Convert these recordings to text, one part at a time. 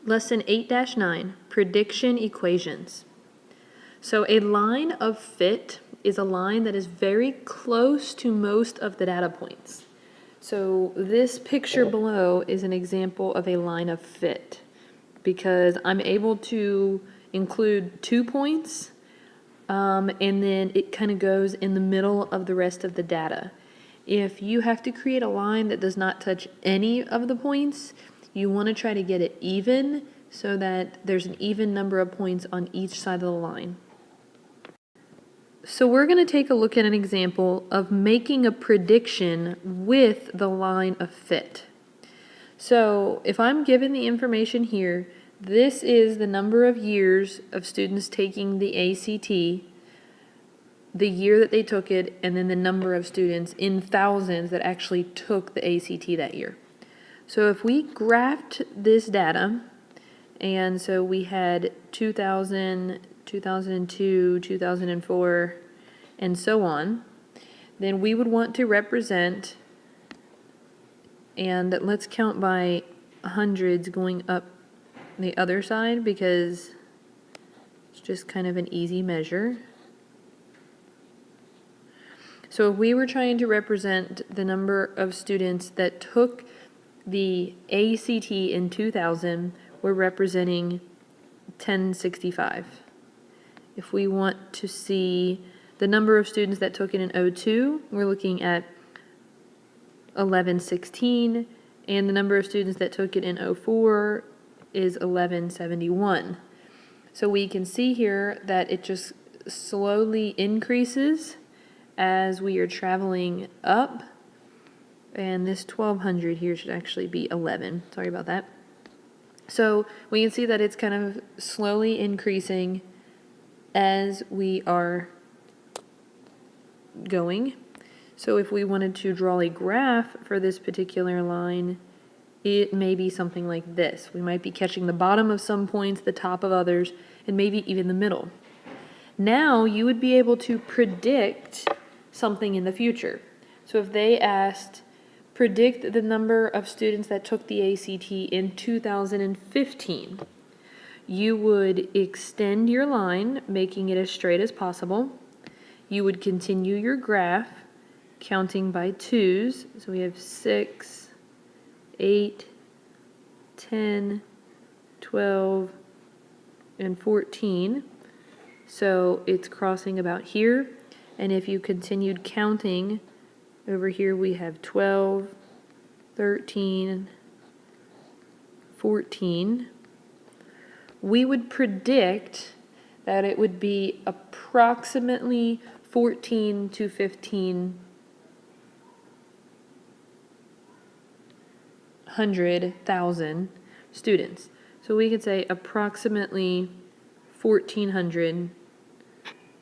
Lesson 8-9, Prediction Equations. So a line of fit is a line that is very close to most of the data points. So this picture below is an example of a line of fit because I'm able to include 2 points and then it kind of goes in the middle of the rest of the data. If you have to create a line that does not touch any of the points, you want to try to get it even so that there's an even number of points on each side of the line. So we're going to take a look at an example of making a prediction with the line of fit. So if I'm given the information here, this is the number of years of students taking the ACT, the year that they took it, and then the number of students in thousands that actually took the ACT that year. So if we graphed this data, and so we had 2000, 2002, 2004, and so on, then we would want to represent, and let's count by hundreds going up the other side because it's just kind of an easy measure. So if we were trying to represent the number of students that took the ACT in 2000, we're representing 1065. If we want to see the number of students that took it in 02, we're looking at 1116, and the number of students that took it in 04 is 1171. So we can see here that it just slowly increases as we are traveling up, and this 1200 here should actually be 11. Sorry about that. So we can see that it's kind of slowly increasing as we are going. So if we wanted to draw a graph for this particular line, it may be something like this. We might be catching the bottom of some points, the top of others, and maybe even the middle. Now you would be able to predict something in the future. So if they asked, predict the number of students that took the ACT in 2015, you would extend your line, making it as straight as possible. You would continue your graph, counting by twos. So we have 6, 8, 10, 12, and 14. So it's crossing about here. And if you continued counting, over here we have 12, 13, 14. We would predict that it would be approximately 14 to 1,500,000 students. So we could say approximately 1,400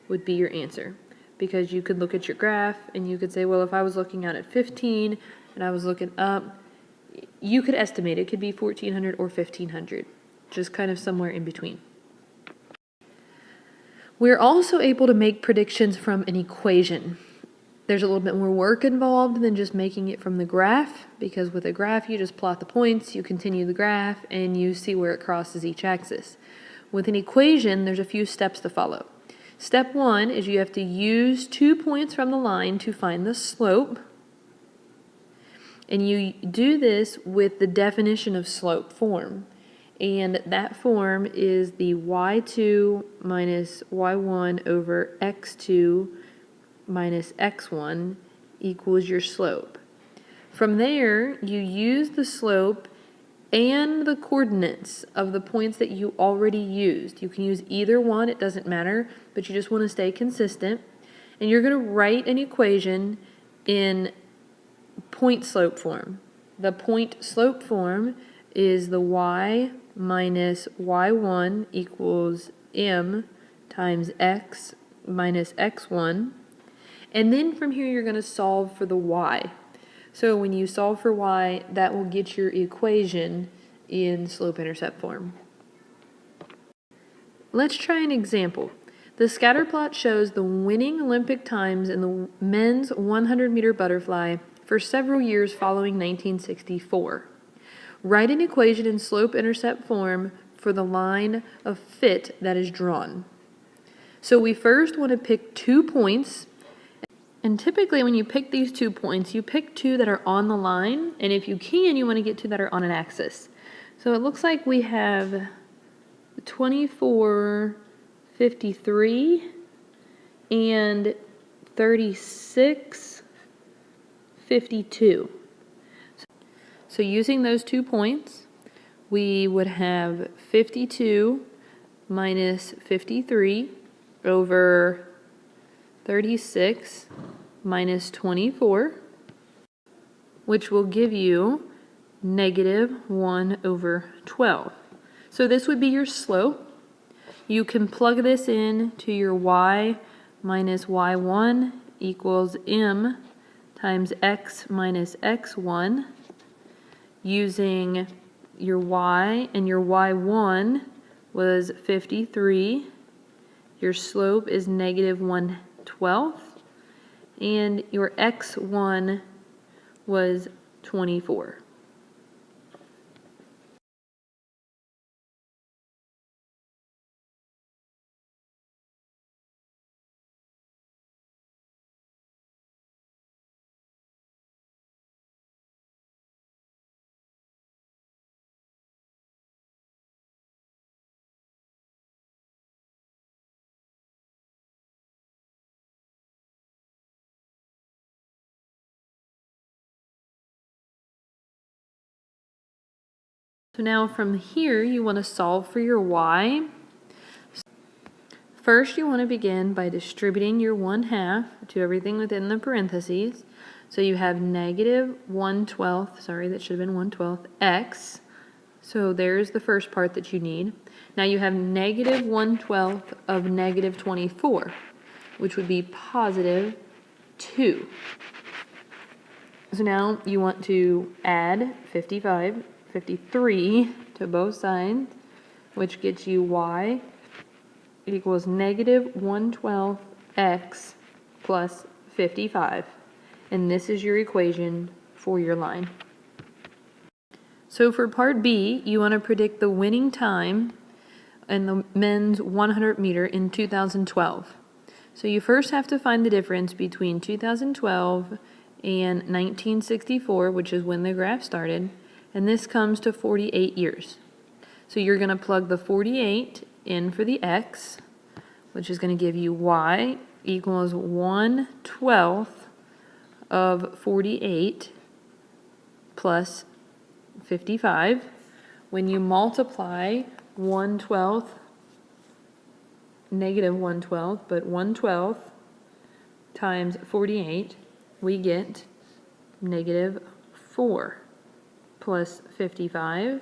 would be your answer, because you could look at your graph and you could say, well, if I was looking out at 15 and I was looking up, you could estimate it could be 1,400 or 1,500, just kind of somewhere in between. We're also able to make predictions from an equation. There's a little bit more work involved than just making it from the graph, because with a graph you just plot the points, you continue the graph, and you see where it crosses each axis. With an equation, there's a few steps to follow. Step 1 is you have to use 2 points from the line to find the slope, and you do this with the definition of slope form. And that form is the y2 minus y1 over x2 minus x1 equals your slope. From there, you use the slope and the coordinates of the points that you already used. You can use either one, it doesn't matter, but you just want to stay consistent. And you're going to write an equation in point slope form. The point slope form is the y minus y1 equals m times x minus x1. And then from here you're going to solve for the y. So when you solve for y, that will get your equation in slope-intercept form. Let's try an example. The scatter plot shows the winning Olympic times in the men's 100-meter butterfly for several years following 1964. Write an equation in slope-intercept form for the line of fit that is drawn. So we first want to pick 2 points, and typically when you pick these 2 points, you pick 2 that are on the line, and if you can, you want to get 2 that are on an axis. So it looks like we have 24, 53, and 36, 52. So using those 2 points, we would have 52 minus 53 over 36 minus 24, which will give you negative 1 over 12. So this would be your slope. You can plug this in to your y minus y1 equals m times x minus x1, using your y, and your y1 was 53. Your slope is negative 1/12, and your x1 was 24. So now from here, you want to solve for your y. First, you want to begin by distributing your 1/2 to everything within the parentheses. So you have negative 1/12, sorry, that should have been 1/12, x. So there's the first part that you need. Now you have negative 1/12 of negative 24, which would be positive 2. So now you want to add 53 to both sides, which gets you y equals negative 1/12 x plus 55. And this is your equation for your line. So for part B, you want to predict the winning time in the men's 100 meter in 2012. So you first have to find the difference between 2012 and 1964, which is when the graph started, and this comes to 48 years. So you're going to plug the 48 in for the x, which is going to give you y equals 1/12 of 48 plus 55. When you multiply 1/12, negative 1/12, but 1/12 times 48, we get negative 4 plus 55.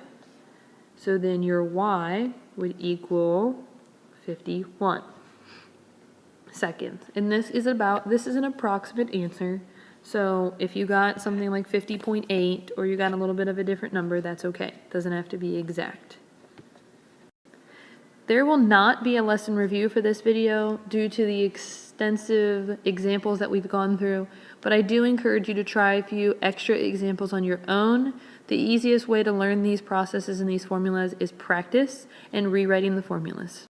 So then your y would equal 51 seconds. And this is an approximate answer. So if you got something like 50.8 or you got a little bit of a different number, that's okay. It doesn't have to be exact. There will not be a lesson review for this video due to the extensive examples that we've gone through, but I do encourage you to try a few extra examples on your own. The easiest way to learn these processes and these formulas is practice and rewriting the formulas.